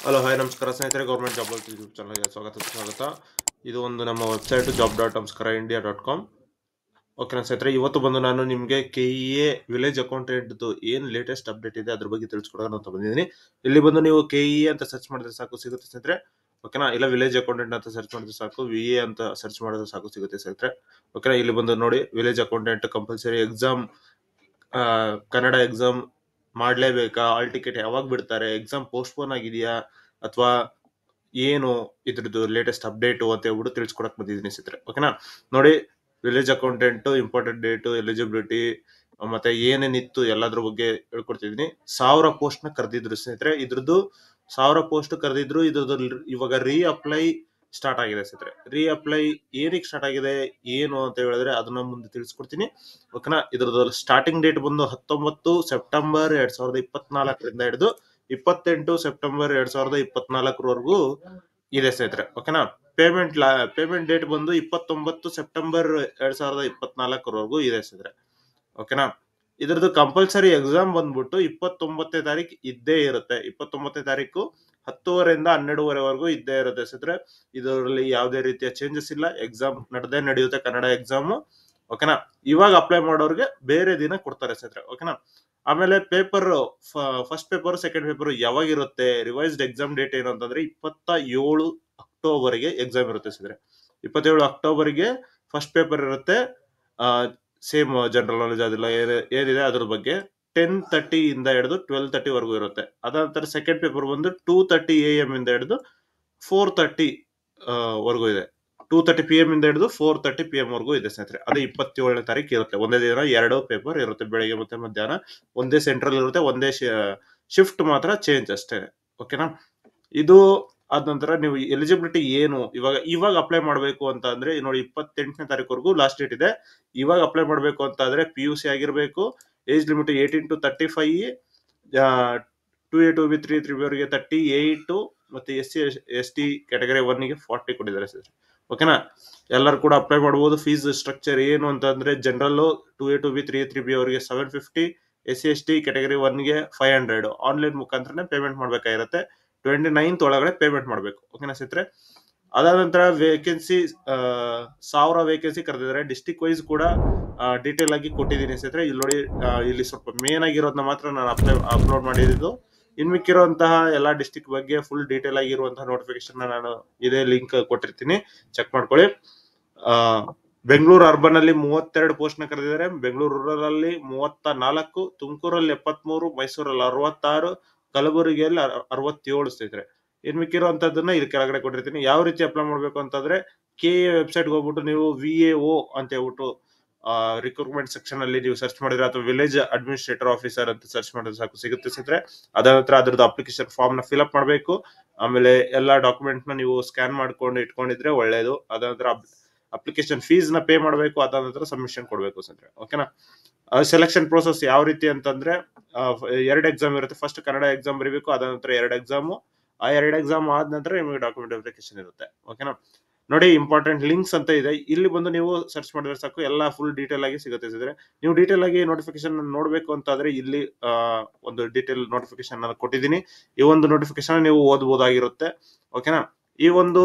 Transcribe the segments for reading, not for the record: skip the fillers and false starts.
Hello hi ನಮಸ್ಕಾರ ಸ್ನೇಹಿತರೆ, government job YouTube ಚಾನಲ್ಗೆ ಸ್ವಾಗತ. ಇದು ಒಂದು ನಮ್ಮ ವೆಬ್ಸೈಟ್ job.namaskara.india.com. ಓಕೆನಾ ಸ್ನೇಹಿತರೆ, ಇವತ್ತು ಬಂದು ನಾನು ನಿಮಗೆ KEA ವಿಲೇಜ್ ಅಕೌಂಟೆಂಟ್ದು ಏನು ಲೇಟೆಸ್ಟ್ ಅಪ್ಡೇಟ್ ಇದೆ ಅದ್ರ ಬಗ್ಗೆ ತಿಳಿಸ್ಕೊಡೋಣ ಅಂತ ಬಂದಿದ್ದೀನಿ. ಇಲ್ಲಿ ಬಂದು ನೀವು KEA ಅಂತ ಸರ್ಚ್ ಮಾಡಿದ್ರೆ ಸಾಕು ಸಿಗುತ್ತೆ ಸ್ನೇಹಿತರೆ. ಓಕೆನಾ, ಇಲ್ಲ ವಿಲೇಜ್ ಅಕೌಂಟೆಂಟ್ ಅಂತ ಸರ್ಚ್ ಮಾಡಿದ್ರೆ ಸಾಕು, VA ಅಂತ ಸರ್ಚ್ ಮಾಡಿದ್ರೆ ಸಾಕು ಸಿಗುತ್ತೆ ಸ್ನೇಹಿತರೆ. ಓಕೆನಾ, ಇಲ್ಲಿ ಬಂದು ನೋಡಿ, village accountant compulsory exam, Kannada exam ಮಾಡ್ಲೇಬೇಕಾ, ಆಲ್ ಟಿಕೆಟ್ ಯಾವಾಗ ಬಿಡ್ತಾರೆ, ಎಕ್ಸಾಮ್ ಪೋಸ್ಟ್ಪೋನ್ ಆಗಿದೆಯಾ ಅಥವಾ ಏನು ಇದ್ರದ್ದು ಲೇಟೆಸ್ಟ್ ಅಪ್ಡೇಟು ಅಂತ ಹೇಳ್ಬಿಟ್ಟು ತಿಳಿಸ್ಕೊಡಕ್ ಬಂದಿದ್ದೀನಿ ಸ್ನೇಹಿತರೆ. ಓಕೆನಾ, ನೋಡಿ, village accountant important date, eligibility ಮತ್ತೆ ಏನೇನಿತ್ತು ಎಲ್ಲದ್ರ ಬಗ್ಗೆ ಹೇಳ್ಕೊಡ್ತಿದ್ದೀನಿ. 1000 ಪೋಸ್ಟ್ ನ ಕರೆದಿದ್ರು ಸ್ನೇಹಿತರೆ. ಇದ್ರದ್ದು 1000 ಪೋಸ್ಟ್ ಕರೆದಿದ್ರು. ಇದ್ರದ್ದು ಇವಾಗ ರೀ ಅಪ್ಲೈ ಸ್ಟಾರ್ಟ್ ಆಗಿದೆ ಸ್ನೇಹಿತರೆ. ರೀ ಅಪ್ಲೈ ಏನಕ್ಕೆ ಸ್ಟಾರ್ಟ್ ಆಗಿದೆ ಏನು ಅಂತ ಹೇಳಿದ್ರೆ ಅದನ್ನ ಮುಂದೆ ತಿಳಿಸ್ಕೊಡ್ತೀನಿ. ಓಕೆನಾ, ಇದ್ರದ್ದು ಸ್ಟಾರ್ಟಿಂಗ್ ಡೇಟ್ ಬಂದು 19 ಸೆಪ್ಟೆಂಬರ್ 2024 ಹಿಡಿದು 28 ಸೆಪ್ಟೆಂಬರ್ 2024 ಇದೆ ಸ್ನೇಹಿತರೆ. ಓಕೆನಾ, ಪೇಮೆಂಟ್ ಡೇಟ್ ಬಂದು 29 ಸೆಪ್ಟೆಂಬರ್ 2024 ಇದೆ ಸ್ನೇಹಿತರೆ. ಓಕೆನಾ, ಇದ್ರದ್ದು ಕಂಪಲ್ಸರಿ ಎಕ್ಸಾಮ್ ಬಂದ್ಬಿಟ್ಟು 29ನೇ ತಾರೀಕು ಇದ್ದೇ ಇರುತ್ತೆ. 29ನೇ ತಾರೀಕು 10:30 12:30 ಇದ್ದೇ ಇರುತ್ತೆ ಸ್ನೇಹಿತರೆ. ಇದರಲ್ಲಿ ಯಾವುದೇ ರೀತಿಯ ಚೇಂಜಸ್ ಇಲ್ಲ. ಎಕ್ಸಾಮ್ ನಡೆಯುತ್ತೆ ಕನ್ನಡ ಎಕ್ಸಾಮ್. ಓಕೆನಾ, ಇವಾಗ ಅಪ್ಲೈ ಮಾಡೋರಿಗೆ ಬೇರೆ ದಿನ ಕೊಡ್ತಾರೆ ಸ್ನೇಹಿತರೆ. ಓಕೆನಾ, ಆಮೇಲೆ paper first paper second paper ಯಾವಾಗ ಇರುತ್ತೆ, ರಿವೈಸ್ಡ್ ಎಕ್ಸಾಮ್ ಡೇಟ್ ಏನು ಅಂತಂದ್ರೆ 27 ಅಕ್ಟೋಬರ್ಗೆ ಎಕ್ಸಾಮ್ ಇರುತ್ತೆ ಸ್ನೇಹಿತರೆ. 27 ಅಕ್ಟೋಬರ್ಗೆ ಫಸ್ಟ್ ಪೇಪರ್ ಇರುತ್ತೆ. ಸೇಮ್ ಜನರಲ್ ನಾಲೆಜ್ ಅದೆಲ್ಲ ಏನಿದೆ ಅದ್ರ ಬಗ್ಗೆ 10:30 ಇಂದ ಹಿಡಿದು 12:30 ಇರುತ್ತೆ. ಅದಾದ ಸೆಕೆಂಡ್ ಪೇಪರ್ ಬಂದು 2:30 AM ಇಂದ ಹಿಡಿದು 4:30 ವರೆಗೂ ಇದೆ. 2:30 PM ಇಂದ ಹಿಡಿದು 4:30 PM ವರೆಗೂ ಇದೆ ಸ್ನೇಹಿತರೆ. ಅದೇ 27ನೇ ತಾರೀಕು ಇರುತ್ತೆ. ಒಂದೇ ದಿನ 2 ಪೇಪರ್ ಇರುತ್ತೆ, ಬೆಳಗ್ಗೆ ಮತ್ತೆ ಮಧ್ಯಾಹ್ನ. ಒಂದೇ ಸೆಂಟ್ರಲ್ ಇರುತ್ತೆ, ಒಂದೇ ಶಿಫ್ಟ್ ಮಾತ್ರ ಚೇಂಜ್ ಅಷ್ಟೇ. ಓಕೆನಾ, ಇದು ಆದ ನಂತರ ನೀವು ಎಲಿಜಿಬಿಲಿಟಿ ಏನು ಇವಾಗ ಅಪ್ಲೈ ಮಾಡಬೇಕು ಅಂತ ಅಂದ್ರೆ ನೋಡಿ, 28ನೇ ತಾರೀಕುವರೆಗೂ ಲಾಸ್ಟ್ ಡೇಟ್ ಇದೆ. ಇವಾಗ ಅಪ್ಲೈ ಮಾಡಬೇಕು ಅಂತ ಆದ್ರೆ PUC ಆಗಿರ್ಬೇಕು. Age limit 18 to 35, 2A 2B 3 ಅವರಿಗೆ 38 ಮತ್ತೆ SC/ST ಕ್ಯಾಟಗರಿ 1 ಗೆ 40 ಕೊಟ್ಟಿದ್ದಾರೆ ಸರ್. ಓಕೆನಾ, ಎಲ್ಲರೂ ಕೂಡ ಅಪ್ಲೈ ಮಾಡಬಹುದು. ಫೀಸ್ ಸ್ಟ್ರಕ್ಚರ್ ಏನು ಅಂತ ಅಂದ್ರೆ ಜನರಲ್ 2A 2B 3B ಅವರಿಗೆ 750, SC/ST ಕ್ಯಾಟಗರಿ 1 ಗೆ 500 ಆನ್ಲೈನ್ ಮುಖಾಂತರನೇ ಪೇಮೆಂಟ್ ಮಾಡ್ಬೇಕಾಗಿರುತ್ತೆ. 29th ಒಳಗಡೆ ಪೇಮೆಂಟ್ ಮಾಡಬೇಕು. ಓಕೆನಾ ಸ್ನೇಹಿತರೆ, ಅದಾದ ನಂತರ ವೇಕೆನ್ಸಿ 1000 ವೇಕೆನ್ಸಿ ಕರೆದಿದ್ದಾರೆ. ಡಿಸ್ಟಿಕ್ ವೈಸ್ ಕೂಡ ಡೀಟೇಲ್ ಆಗಿ ಕೊಟ್ಟಿದ್ದೀನಿ ಸ್ನೇಹಿತರೆ. ಇಲ್ಲಿ ನೋಡಿ, ಇಲ್ಲಿ ಸ್ವಲ್ಪ ಮೇನ್ ಆಗಿರೋದನ್ನ ಮಾತ್ರ ನಾನು ಅಪ್ಲೋಡ್ ಮಾಡಿದ್ದು. ಇನ್ ಮಿಕ್ಕಿರುವಂತಹ ಎಲ್ಲಾ ಡಿಸ್ಟಿಕ್ ಬಗ್ಗೆ ಫುಲ್ ಡೀಟೇಲ್ ಆಗಿರುವಂತಹ ನೋಟಿಫಿಕೇಶನ್ ನಾನು ಇದೇ ಲಿಂಕ್ ಕೊಟ್ಟಿರ್ತೀನಿ, ಚೆಕ್ ಮಾಡ್ಕೊಳ್ಳಿ. ಬೆಂಗಳೂರು ಅರ್ಬನ್ ಅಲ್ಲಿ 32 ಪೋಸ್ಟ್ ನ ಕರೆದಿದ್ದಾರೆ. ಬೆಂಗಳೂರು ರೂರಲ್ ಅಲ್ಲಿ 34, ತುಮಕೂರಲ್ಲಿ 73, ಮೈಸೂರಲ್ಲಿ 66, ಕಲಬುರಗಿಯಲ್ಲಿ 67 ಸ್ನೇಹಿತರೆ. ಇನ್ ಮಿಕ್ಕಿರುವಂತದ್ದನ್ನ ಇಲ್ಲಿ ಕೆಳಗಡೆ ಕೊಟ್ಟಿರ್ತೀನಿ. ಯಾವ ರೀತಿ ಅಪ್ಲೈ ಮಾಡ್ಬೇಕು ಅಂತಂದ್ರೆ KEA ವೆಬ್ಸೈಟ್ ಹೋಗ್ಬಿಟ್ಟು ನೀವು VAO ಅಂತ ಹೇಳ್ಬಿಟ್ಟು ರಿಕ್ರೂಟ್ಮೆಂಟ್ ಸೆಕ್ಷನ್ ಅಲ್ಲಿ ನೀವು ಸರ್ಚ್ ಮಾಡಿದ್ರೆ, ಅಥವಾ ವಿಲೇಜ್ ಅಡ್ಮಿನಿಸ್ಟ್ರೇಟರ್ ಆಫೀಸರ್ ಅಂತ ಸರ್ಚ್ ಮಾಡಿದ್ರೆ ಸಾಕು ಸಿಗುತ್ತೆ ಸ್ನೇಹಿತರೆ. ಅದಾದ ನಂತರ ಅದ್ರದ್ದು ಅಪ್ಲಿಕೇಶನ್ ಫಾರ್ಮ್ ನ ಫಿಲ್ ಅಪ್ ಮಾಡಬೇಕು. ಆಮೇಲೆ ಎಲ್ಲಾ ಡಾಕ್ಯುಮೆಂಟ್ ನ ನೀವು ಸ್ಕ್ಯಾನ್ ಮಾಡ್ಕೊಂಡು ಇಟ್ಕೊಂಡಿದ್ರೆ ಒಳ್ಳೇದು. ಅದಾದ ನಂತರ ಅಪ್ಲಿಕೇಶನ್ ಫೀಸ್ ನ ಪೇ ಮಾಡಬೇಕು. ಅದಾದ ನಂತರ ಸಬ್ಮಿಷನ್ ಕೊಡಬೇಕು ಸ್ನೇಹಿತರೆ. ಓಕೆನಾ, ಸೆಲೆಕ್ಷನ್ ಪ್ರೋಸೆಸ್ ಯಾವ ರೀತಿ ಅಂತಂದ್ರೆ 2 ಎಕ್ಸಾಮ್ ಇರುತ್ತೆ. ಫಸ್ಟ್ ಕನ್ನಡ ಎಕ್ಸಾಮ್ ಬರೀಬೇಕು, ಅದಾದ ನಂತರ 2 ಎಕ್ಸಾಮ್. ಆ 2 ಎಕ್ಸಾಮ್ ಆದ ನಂತರ ನಿಮಗೆ ಡಾಕ್ಯುಮೆಂಟ್ ವೆರಿಫಿಕೇಶನ್ ಇರುತ್ತೆ. ಓಕೆನಾ, ನೋಡಿ, ಇಂಪಾರ್ಟೆಂಟ್ ಲಿಂಕ್ಸ್ ಅಂತ ಇದೆ, ಇಲ್ಲಿ ಬಂದು ನೀವು ಸರ್ಚ್ ಮಾಡಿದ್ರೆ ಸಾಕು, ಎಲ್ಲ ಫುಲ್ ಡೀಟೇಲ್ ಆಗಿ ಸಿಗುತ್ತೆ ಸ್ನೇಹಿತರೆ. ನೀವು ಡೀಟೇಲ್ ಆಗಿ ನೋಟಿಫಿಕೇಶನ್ ನೋಡ್ಬೇಕು ಅಂತಾದ್ರೆ ಇಲ್ಲಿ ಒಂದು ಡೀಟೇಲ್ ನೋಟಿಫಿಕೇಶನ್ ಕೊಟ್ಟಿದ್ದೀನಿ. ಈ ಒಂದು ನೋಟಿಫಿಕೇಶನ್ ನೀವು ಓದಬಹುದಾಗಿರುತ್ತೆ. ಓಕೆನಾ, ಈ ಒಂದು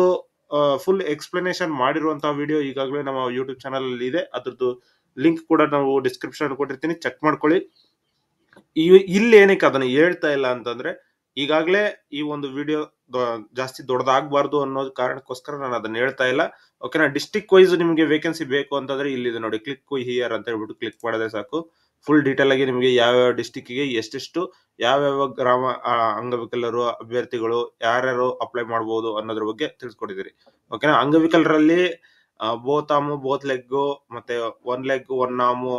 ಫುಲ್ ಎಕ್ಸ್ಪ್ಲನೇಷನ್ ಮಾಡಿರುವಂತಹ ವಿಡಿಯೋ ಈಗಾಗಲೇ ನಮ್ಮ ಯೂಟ್ಯೂಬ್ ಚಾನಲ್ ಅಲ್ಲಿ ಇದೆ. ಅದ್ರದ್ದು ಲಿಂಕ್ ಕೂಡ ನಾವು ಡಿಸ್ಕ್ರಿಪ್ಷನ್ ಕೊಟ್ಟಿರ್ತೀನಿ, ಚೆಕ್ ಮಾಡ್ಕೊಳ್ಳಿ. ಇಲ್ಲಿ ಏನಕ್ಕೆ ಅದನ್ನ ಹೇಳ್ತಾ ಇಲ್ಲ ಅಂತಂದ್ರೆ, ಈಗಾಗಲೇ ಈ ಒಂದು ವಿಡಿಯೋ ಜಾಸ್ತಿ ದೊಡ್ಡದಾಗಬಾರ್ದು ಅನ್ನೋ ಕಾರಣಕ್ಕೋಸ್ಕರ ನಾನು ಅದನ್ನ ಹೇಳ್ತಾ ಇಲ್ಲ. ಓಕೆನಾ, ಡಿಸ್ಟಿಕ್ ವೈಸ್ ನಿಮಗೆ ವೇಕೆನ್ಸಿ ಬೇಕು ಅಂತಂದ್ರೆ ಇಲ್ಲಿದೆ ನೋಡಿ, ಕ್ಲಿಕ್ ಹಿಯರ್ ಅಂತ ಹೇಳ್ಬಿಟ್ಟು ಕ್ಲಿಕ್ ಮಾಡಿದ್ರೆ ಸಾಕು. ಫುಲ್ ಡೀಟೇಲ್ ಆಗಿ ನಿಮಗೆ ಯಾವ್ಯಾವ ಡಿಸ್ಟಿಕ್ ಗೆ ಎಷ್ಟೆಷ್ಟು, ಯಾವ್ಯಾವ ಗ್ರಾಮ ಅಂಗವಿಕಲರು ಅಭ್ಯರ್ಥಿಗಳು ಯಾರ್ಯಾರು ಅಪ್ಲೈ ಮಾಡಬಹುದು ಅನ್ನೋದ್ರ ಬಗ್ಗೆ ತಿಳಿಸ್ಕೊಟ್ಟಿದ್ದೀರಿ. ಓಕೆನಾ, ಅಂಗವಿಕಲರಲ್ಲಿ ಬೋತ್ ಆರ್ಮ್ ಬೋತ್ ಲೆಗ್, ಮತ್ತೆ 1 ಲೆಗ್ 1 ಆರ್ಮ್,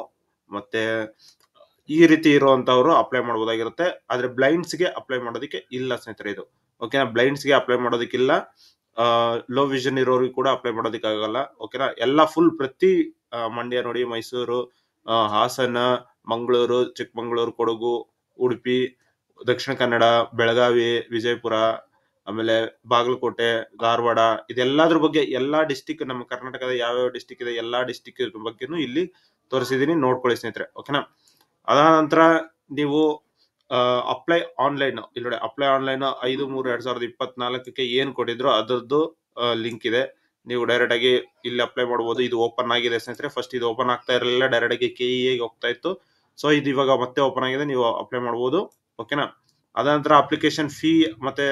ಮತ್ತೆ ಈ ರೀತಿ ಇರುವಂತವ್ರು ಅಪ್ಲೈ ಮಾಡಬಹುದಾಗಿರುತ್ತೆ. ಆದ್ರೆ ಬ್ಲೈಂಡ್ಸ್ ಗೆ ಅಪ್ಲೈ ಮಾಡೋದಕ್ಕೆ ಇಲ್ಲ ಸ್ನೇಹಿತರೆ ಇದು. ಓಕೆನಾ, ಬ್ಲೈಂಡ್ಸ್ ಗೆ ಅಪ್ಲೈ ಮಾಡೋದಕ್ಕಿಲ್ಲ. ಲೋ ವಿಷನ್ ಇರೋರಿಗೆ ಕೂಡ ಅಪ್ಲೈ ಮಾಡೋದಕ್ಕೆ ಆಗಲ್ಲ. ಓಕೆನಾ, ಎಲ್ಲ ಫುಲ್ ಪ್ರತಿ ಮಂಡ್ಯ ನೋಡಿ, ಮೈಸೂರು, ಹಾಸನ, ಮಂಗಳೂರು, ಚಿಕ್ಕಮಂಗ್ಳೂರು, ಕೊಡಗು, ಉಡುಪಿ, ದಕ್ಷಿಣ ಕನ್ನಡ, ಬೆಳಗಾವಿ, ವಿಜಯಪುರ, ಆಮೇಲೆ ಬಾಗಲಕೋಟೆ, ಧಾರವಾಡ, ಇದೆಲ್ಲದ್ರ ಬಗ್ಗೆ ಎಲ್ಲಾ ಡಿಸ್ಟಿಕ್, ನಮ್ಮ ಕರ್ನಾಟಕದ ಯಾವ್ಯಾವ ಡಿಸ್ಟಿಕ್ ಇದೆ ಎಲ್ಲಾ ಡಿಸ್ಟಿಕ್ ಬಗ್ಗೆನೂ ಇಲ್ಲಿ ತೋರಿಸಿದೀನಿ, ನೋಡ್ಕೊಳ್ಳಿ ಸ್ನೇಹಿತರೆ. ಓಕೆನಾ, ಅದಾದ ನಂತರ ನೀವು ಅಪ್ಲೈ ಆನ್ಲೈನ್ ಇಲ್ಲಿ ನೋಡಿ, ಅಪ್ಲೈ ಆನ್ಲೈನ್ 5/3/2024 ಏನ್ ಕೊಟ್ಟಿದ್ರು ಅದರದ್ದು ಲಿಂಕ್ ಇದೆ. ನೀವು ಡೈರೆಕ್ಟ್ ಆಗಿ ಇಲ್ಲಿ ಅಪ್ಲೈ ಮಾಡಬಹುದು. ಇದು ಓಪನ್ ಆಗಿದೆ ಸ್ನೇಹಿತರೆ. ಫಸ್ಟ್ ಇದು ಓಪನ್ ಆಗ್ತಾ ಇರಲಿಲ್ಲ, ಡೈರೆಕ್ಟ್ ಆಗಿ KEA ಹೋಗ್ತಾ ಇತ್ತು. ಸೊ ಇದು ಇವಾಗ ಮತ್ತೆ ಓಪನ್ ಆಗಿದೆ, ನೀವು ಅಪ್ಲೈ ಮಾಡಬಹುದು. ಓಕೆನಾ. ಅದಾನಂತರ ಅಪ್ಲಿಕೇಶನ್ ಫೀ ಮತ್ತೆ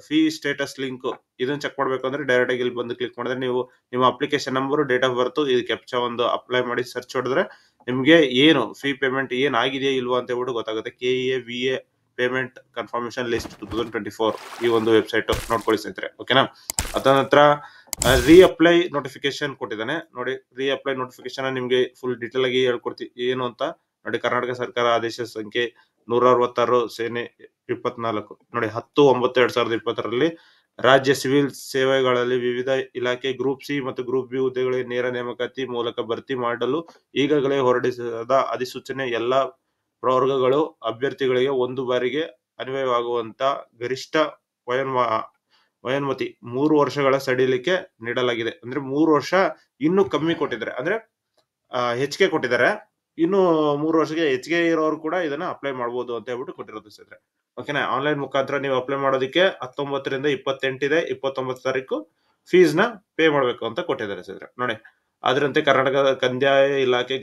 ಫೀ ಸ್ಟೇಟಸ್ ಲಿಂಕ್ ಇದನ್ನ ಚೆಕ್ ಮಾಡ್ಬೇಕು ಅಂದ್ರೆ ಡೈರೆಕ್ಟ್ ಆಗಿ ಇಲ್ಲಿ ಬಂದು ಕ್ಲಿಕ್ ಮಾಡಿದ್ರೆ ನೀವು ನಿಮ್ಮ application number, date of birth, ಇದು ಕ್ಯಾಪ್ಚಾ ಒಂದು ಅಪ್ಲೈ ಮಾಡಿ ಸರ್ಚ್ ಹೊಡೆದ್ರೆ ನಿಮ್ಗೆ ಏನು ಫೀ ಪೇಮೆಂಟ್ ಏನ್ ಆಗಿದೆಯಾ ಇಲ್ವಾ ಅಂತ ಹೇಳ್ಬಿಟ್ಟು ಗೊತ್ತಾಗುತ್ತೆ. KEA VA payment confirmation list 2024 ಈ ಒಂದು ವೆಬ್ಸೈಟ್ ನೋಡ್ಕೊಳ್ಳಿ ಸ್ನೇಹಿತರೆ. ಓಕೆನಾ. ಅದಾನಂತರ ಅಪ್ಲೈ ನೋಟಿಫಿಕೇಶನ್ ಕೊಟ್ಟಿದ್ದಾನೆ ನೋಡಿ. ಅಪ್ಲೈ ನೋಟಿಫಿಕೇಶನ್ ನಿಮ್ಗೆ ಫುಲ್ ಡೀಟೇಲ್ ಆಗಿ ಹೇಳ್ಕೊಡ್ತೀವಿ ಏನು ಅಂತ ನೋಡಿ. ಕರ್ನಾಟಕ ಸರ್ಕಾರ ಆದೇಶ ಸಂಖ್ಯೆ 166 ಸೇನೆ 24 ನೋಡಿ 10/9/2020 ರಾಜ್ಯ ಸಿವಿಲ್ ಸೇವೆಗಳಲ್ಲಿ ವಿವಿಧ ಇಲಾಖೆ ಗ್ರೂಪ್ ಸಿ ಮತ್ತು ಗ್ರೂಪ್ ಬಿ ಹುದ್ದೆಗಳಿಗೆ ನೇರ ನೇಮಕಾತಿ ಮೂಲಕ ಭರ್ತಿ ಮಾಡಲು ಈಗಾಗಲೇ ಹೊರಡಿಸಿದ ಅಧಿಸೂಚನೆ ಎಲ್ಲಾ ಪ್ರವರ್ಗಗಳು ಅಭ್ಯರ್ಥಿಗಳಿಗೆ ಒಂದು ಬಾರಿಗೆ ಅನ್ವಯವಾಗುವಂತ ಗರಿಷ್ಠ ವಯೋಮಿತಿ 3 ವರ್ಷಗಳ ಸಡಿಲಿಕೆ ನೀಡಲಾಗಿದೆ. ಅಂದ್ರೆ 3 ವರ್ಷ ಇನ್ನು ಕಮ್ಮಿ ಕೊಟ್ಟಿದ್ದಾರೆ, ಅಂದ್ರೆ ಹೆಚ್ಚಿಗೆ ಕೊಟ್ಟಿದ್ದಾರೆ. ಇನ್ನು 3 ವರ್ಷಕ್ಕೆ ಹೆಚ್ಚಿಗೆ ಇರೋರು ಕೂಡ ಇದನ್ನ ಅಪ್ಲೈ ಮಾಡಬಹುದು ಅಂತ ಹೇಳ್ಬಿಟ್ಟು ಕೊಟ್ಟಿರೋದು ಸ್ನೇಹಿತರೆ. ಓಕೆನಾ. ಆನ್ಲೈನ್ ಮುಖಾಂತರ ನೀವು ಅಪ್ಲೈ ಮಾಡೋದಕ್ಕೆ 19 ರಿಂದ 28 ಇದೆ, 29 ತಾರೀಕು ಫೀಸ್ ನ ಪೇ ಮಾಡಬೇಕು ಅಂತ ಕೊಟ್ಟಿದ್ದಾರೆ ಸ್ನೇಹಿತರೆ ನೋಡಿ. ಅದರಂತೆ ಕರ್ನಾಟಕದ ಕಂದಾಯ ಇಲಾಖೆ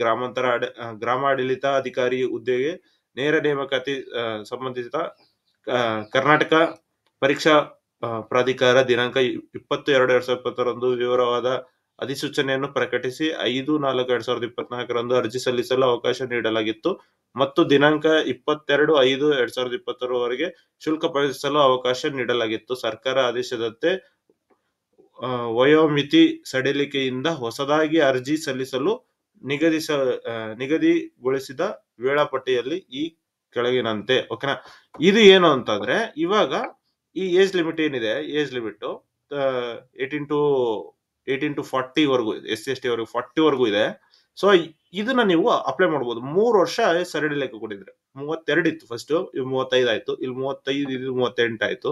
ಗ್ರಾಮಾಡಳಿತ ಅಧಿಕಾರಿ ಹುದ್ದೆಗೆ ನೇರ ನೇಮಕಾತಿ ಸಂಬಂಧಿಸಿದ ಕರ್ನಾಟಕ ಪರೀಕ್ಷಾ ಪ್ರಾಧಿಕಾರ ದಿನಾಂಕ 20/2/2020 ವಿವರವಾದ ಅಧಿಸೂಚನೆಯನ್ನು ಪ್ರಕಟಿಸಿ 5/4/2024 ಅರ್ಜಿ ಸಲ್ಲಿಸಲು ಅವಕಾಶ ನೀಡಲಾಗಿತ್ತು ಮತ್ತು ದಿನಾಂಕ 22/5/2020 ವರೆಗೆ ಶುಲ್ಕ ಪಾವತಿಸಲು ಅವಕಾಶ ನೀಡಲಾಗಿತ್ತು. ಸರ್ಕಾರ ಆದೇಶದಂತೆ ವಯೋಮಿತಿ ಸಡಿಲಿಕೆಯಿಂದ ಹೊಸದಾಗಿ ಅರ್ಜಿ ಸಲ್ಲಿಸಲು ನಿಗದಿಗೊಳಿಸಿದ ವೇಳಾಪಟ್ಟಿಯಲ್ಲಿ ಈ ಕೆಳಗಿನಂತೆ. ಓಕೆನಾ. ಇದು ಏನು ಅಂತಂದ್ರೆ ಇವಾಗ ಈ ಏಜ್ ಲಿಮಿಟ್ ಏನಿದೆ, ಏಜ್ ಲಿಮಿಟ್ 18 to 40 ವರೆಗೂ ಇದೆ, SC/ST ವರೆಗೂ 40 ವರೆಗೂ ಇದೆ. ಸೊ ಇದನ್ನ ನೀವು ಅಪ್ಲೈ ಮಾಡಬಹುದು. 3 ವರ್ಷ ಸಡಿಲಿಕೆ ಕೊಟ್ಟಿದ್ರೆ 32 ಇತ್ತು ಫಸ್ಟ್, 35 ಆಯ್ತು, ಇಲ್ಲಿ 35 ಇದು 38 ಆಯ್ತು.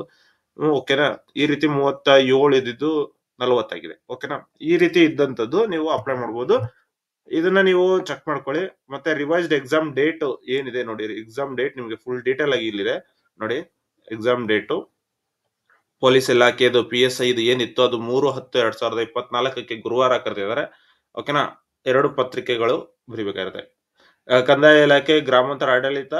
ಓಕೆನಾ. ಈ ರೀತಿ 37 ಇದ್ದಿದ್ದು 40 ಆಗಿದೆ. ಓಕೆನಾ. ಈ ರೀತಿ ಇದ್ದಂತದ್ದು ನೀವು ಅಪ್ಲೈ ಮಾಡಬಹುದು. ಇದನ್ನ ನೀವು ಚೆಕ್ ಮಾಡ್ಕೊಳ್ಳಿ. ಮತ್ತೆ ರಿವೈಸ್ಡ್ ಎಕ್ಸಾಮ್ ಡೇಟ್ ಏನಿದೆ ನೋಡಿ, ಎಕ್ಸಾಮ್ ಡೇಟ್ ನಿಮ್ಗೆ ಫುಲ್ ಡೀಟೇಲ್ ಆಗಿ ಇಲ್ಲಿದೆ ನೋಡಿ. ಎಕ್ಸಾಮ್ ಡೇಟ್ ಪೊಲೀಸ್ ಇಲಾಖೆದು PSI ಇದು ಏನಿತ್ತು ಅದು 3/10/2024 ಗುರುವಾರ ಕರೆದಿದ್ದಾರೆ. ಓಕೆನಾ. 2 ಪತ್ರಿಕೆಗಳು ಬರಿಬೇಕಾಗಿರುತ್ತೆ. ಕಂದಾಯ ಇಲಾಖೆ ಗ್ರಾಮಾಂತರ ಆಡಳಿತ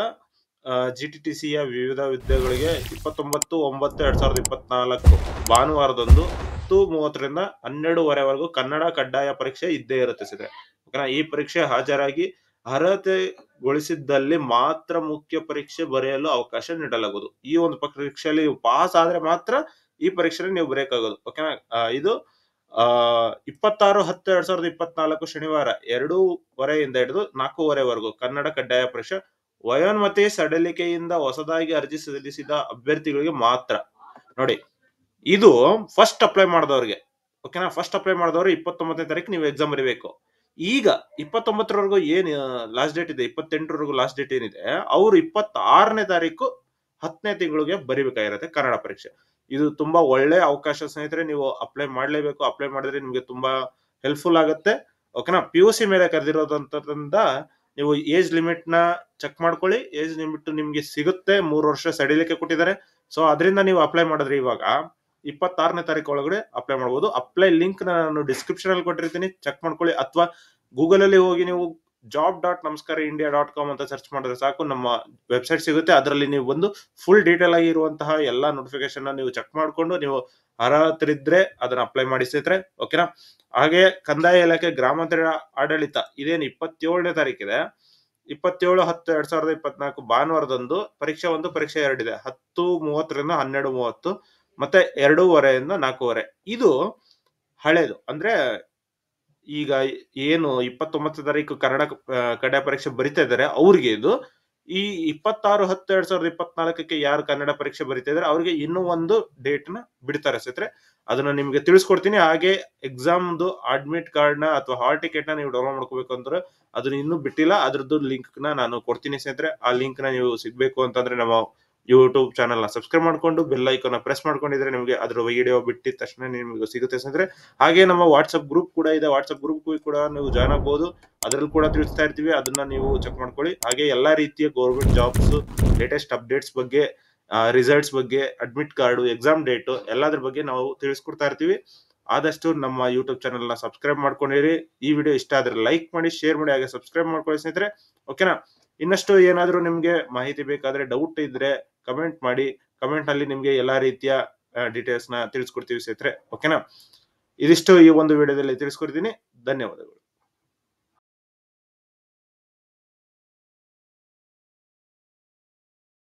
GTTCಯ ವಿವಿಧ ಹುದ್ದೆಗಳಿಗೆ 29/9/2024 ಭಾನುವಾರದಂದು 10:30 ರಿಂದ 12:30 ಕನ್ನಡ ಕಡ್ಡಾಯ ಪರೀಕ್ಷೆ ಇದ್ದೇ ಇರುತ್ತೆ ಸಿದ್ರೆ. ಓಕೆನಾ. ಈ ಪರೀಕ್ಷೆ ಹಾಜರಾಗಿ ಅರ್ಹತೆಗೊಳಿಸಿದ್ದಲ್ಲಿ ಮಾತ್ರ ಮುಖ್ಯ ಪರೀಕ್ಷೆ ಬರೆಯಲು ಅವಕಾಶ ನೀಡಲಾಗುವುದು. ಈ ಒಂದು ಪರೀಕ್ಷೆಯಲ್ಲಿ ಪಾಸ್ ಆದ್ರೆ ಮಾತ್ರ ಈ ಪರೀಕ್ಷೆ ನೀವು ಬರೆಯಕ್ಕಾಗೋದು. ಓಕೆನಾ. ಇದು 26/10/2024 ಶನಿವಾರ 2:30 ಹಿಡಿದು 4:30 ಕನ್ನಡ ಕಡ್ಡಾಯ ಪರೀಕ್ಷೆ ವಯೋಮಿತಿ ಸಡಿಲಿಕೆಯಿಂದ ಹೊಸದಾಗಿ ಅರ್ಜಿ ಸಲ್ಲಿಸಿದ ಅಭ್ಯರ್ಥಿಗಳಿಗೆ ಮಾತ್ರ ನೋಡಿ. ಇದು ಫಸ್ಟ್ ಅಪ್ಲೈ ಮಾಡಿದವ್ರಿಗೆ. ಓಕೆನಾ. ಫಸ್ಟ್ ಅಪ್ಲೈ ಮಾಡಿದವರು 29ನೇ ತಾರೀಕು ನೀವು ಎಕ್ಸಾಮ್ ಬರೀಬೇಕು. ಈಗ 29ರವರೆಗೂ ಏನ್ ಲಾಸ್ಟ್ ಡೇಟ್ ಇದೆ, 28ರವರೆಗೂ ಲಾಸ್ಟ್ ಡೇಟ್ ಏನಿದೆ, ಅವ್ರು 26ನೇ ತಾರೀಕು 10ನೇ ತಿಂಗಳಿಗೆ ಬರಿಬೇಕಾಗಿರುತ್ತೆ ಕನ್ನಡ ಪರೀಕ್ಷೆ. ಇದು ತುಂಬಾ ಒಳ್ಳೆ ಅವಕಾಶ ಸ್ನೇಹಿತರೆ. ನೀವು ಅಪ್ಲೈ ಮಾಡ್ಲೇಬೇಕು. ಅಪ್ಲೈ ಮಾಡಿದ್ರೆ ನಿಮ್ಗೆ ತುಂಬಾ ಹೆಲ್ಪ್ಫುಲ್ ಆಗುತ್ತೆ. ಓಕೆನಾ. PUC ಮೇಲೆ ಕರೆದಿರೋದಂತದಿಂದ ನೀವು ಏಜ್ ಲಿಮಿಟ್ ನ ಚೆಕ್ ಮಾಡ್ಕೊಳ್ಳಿ. ಏಜ್ ಲಿಮಿಟ್ ನಿಮ್ಗೆ ಸಿಗುತ್ತೆ. 3 ವರ್ಷ ಸಡಿಲಿಕೆ ಕೊಟ್ಟಿದ್ದಾರೆ. ಸೊ ಅದರಿಂದ ನೀವು ಅಪ್ಲೈ ಮಾಡಿದ್ರೆ ಇವಾಗ 26ನೇ ತಾರೀಕು ಒಳಗಡೆ ಅಪ್ಲೈ ಮಾಡಬಹುದು. ಅಪ್ಲೈ ಲಿಂಕ್ ನಾನು ಡಿಸ್ಕ್ರಿಪ್ಷನ್ ಅಲ್ಲಿ ಕೊಟ್ಟಿರ್ತೀನಿ, ಚೆಕ್ ಮಾಡ್ಕೊಳ್ಳಿ. ಅಥವಾ ಗೂಗಲ್ ಅಲ್ಲಿ ಹೋಗಿ ನೀವು job.namaskaraindia.com ಅಂತ ಸರ್ಚ್ ಮಾಡಿದ್ರೆ ಸಾಕು, ನಮ್ಮ ವೆಬ್ಸೈಟ್ ಸಿಗುತ್ತೆ. ಅದರಲ್ಲಿ ನೀವು ಬಂದು ಫುಲ್ ಡೀಟೇಲ್ ಆಗಿ ಇರುವಂತಹ ಎಲ್ಲಾ ನೋಟಿಫಿಕೇಶನ್ ನೀವು ಚೆಕ್ ಮಾಡ್ಕೊಂಡು ನೀವು ಅರ್ಹರಿದ್ರೆ ಅದನ್ನ ಅಪ್ಲೈ ಮಾಡಿ ಸ್ನೇಹಿತರೆ. ಓಕೆನಾ. ಹಾಗೆ ಕಂದಾಯ ಇಲಾಖೆ ಗ್ರಾಮಾಂತರ ಆಡಳಿತ ಇದೇನು 27ನೇ ತಾರೀಕಿದೆ, 27/10/2024 ಭಾನುವಾರದಂದು ಪರೀಕ್ಷೆ 1 ಪರೀಕ್ಷೆ 2 ಇದೆ. 10:30 ರಿಂದ 12:30 ಮತ್ತೆ 2:30 ರಿಂದ 4:30. ಇದು ಹಳೇದು. ಅಂದ್ರೆ ಈಗ ಏನು 29ನೇ ತಾರೀಕು ಕನ್ನಡ ಕಡ್ಡಾಯ ಪರೀಕ್ಷೆ ಬರಿತಾ ಇದ್ದಾರೆ ಅವ್ರಿಗೆ ಇದು. ಈ 26/10/2024 ಯಾರು ಕನ್ನಡ ಪರೀಕ್ಷೆ ಬರಿತಾ ಇದಾರೆ ಅವ್ರಿಗೆ ಇನ್ನೂ ಒಂದು ಡೇಟ್ ನ ಬಿಡ್ತಾರೆ ಸ್ನೇಹಿತರೆ. ಅದನ್ನ ನಿಮ್ಗೆ ತಿಳಿಸ್ಕೊಡ್ತೀನಿ. ಹಾಗೆ ಎಕ್ಸಾಮ್ದು ಅಡ್ಮಿಟ್ ಕಾರ್ಡ್ ನ ಅಥವಾ ಹಾಲ್ ಟಿಕೆಟ್ ನ ನೀವು ಡೌನ್ಲೋಡ್ ಮಾಡ್ಕೋಬೇಕು ಅಂದ್ರೆ ಅದನ್ನ ಇನ್ನೂ ಬಿಟ್ಟಿಲ್ಲ. ಅದ್ರದ್ದು ಲಿಂಕ್ ನ ನಾನು ಕೊಡ್ತೀನಿ ಸ್ನೇಹಿತರೆ. ಆ ಲಿಂಕ್ ನ ನೀವು ಸಿಗ್ಬೇಕು ಅಂತಂದ್ರೆ ನಮ್ಮ ಯೂಟ್ಯೂಬ್ ಚಾನಲ್ ನ ಸಬ್ಸ್ಕ್ರೈಬ್ ಮಾಡ್ಕೊಂಡು ಬೆಲ್ ಐಕಾನ್ ಪ್ರೆಸ್ ಮಾಡ್ಕೊಂಡಿದ್ರೆ ನಿಮಗೆ ಅದ್ರ ವಿಡಿಯೋ ಬಿಟ್ಟಿದ ತಕ್ಷಣ ನಿಮಗೆ ಸಿಗುತ್ತೆ ಸ್ನೇಹಿತರೆ. ಹಾಗೆ ನಮ್ಮ ವಾಟ್ಸ್ಆಪ್ ಗ್ರೂಪ್ ಕೂಡ ಇದೆ, ವಾಟ್ಸ್ಆಪ್ ಗ್ರೂಪ್ ಕೂಡ ನೀವು ಜಾಯ್ನ್ ಆಗಬಹುದು. ಅದ್ರಲ್ಲಿ ಕೂಡ ತಿಳಿಸ್ತಾ ಇರ್ತೀವಿ, ಅದನ್ನ ನೀವು ಚೆಕ್ ಮಾಡ್ಕೊಳ್ಳಿ. ಹಾಗೆ ಎಲ್ಲಾ ರೀತಿಯ ಗೌರ್ಮೆಂಟ್ ಜಾಬ್ಸ್ ಲೇಟೆಸ್ಟ್ ಅಪ್ಡೇಟ್ಸ್ ಬಗ್ಗೆ, ರಿಸಲ್ಟ್ಸ್ ಬಗ್ಗೆ, ಅಡ್ಮಿಟ್ ಕಾರ್ಡ್, ಎಕ್ಸಾಮ್ ಡೇಟ್ ಎಲ್ಲಾದ್ರ ಬಗ್ಗೆ ನಾವು ತಿಳಿಸ್ಕೊಡ್ತಾ ಇರ್ತೀವಿ. ಆದಷ್ಟು ನಮ್ಮ ಯೂಟ್ಯೂಬ್ ಚಾನಲ್ ನ ಸಬ್ಸ್ಕ್ರೈಬ್ ಮಾಡ್ಕೊಂಡಿರಿ. ಈ ವಿಡಿಯೋ ಇಷ್ಟ ಆದ್ರೆ ಲೈಕ್ ಮಾಡಿ, ಶೇರ್ ಮಾಡಿ, ಹಾಗೆ ಸಬ್ಸ್ಕ್ರೈಬ್ ಮಾಡ್ಕೊಳ್ಳಿ ಸ್ನೇಹಿತರೆ. ಓಕೆನಾ? ಇನ್ನಷ್ಟು ಏನಾದ್ರೂ ನಿಮ್ಗೆ ಮಾಹಿತಿ ಬೇಕಾದ್ರೆ, ಡೌಟ್ ಇದ್ರೆ ಕಮೆಂಟ್ ಮಾಡಿ. ಕಮೆಂಟ್ ಅಲ್ಲಿ ನಿಮ್ಗೆ ಎಲ್ಲಾ ರೀತಿಯ ಡೀಟೇಲ್ಸ್ ನ ತಿಳಿಸ್ಕೊಡ್ತೀವಿ ಸ್ನೇಹಿತರೆ. ಓಕೆನಾ? ಇದಿಷ್ಟು ಈ ಒಂದು ವಿಡಿಯೋದಲ್ಲಿ ತಿಳಿಸ್ಕೊಡ್ತೀನಿ. ಧನ್ಯವಾದಗಳು.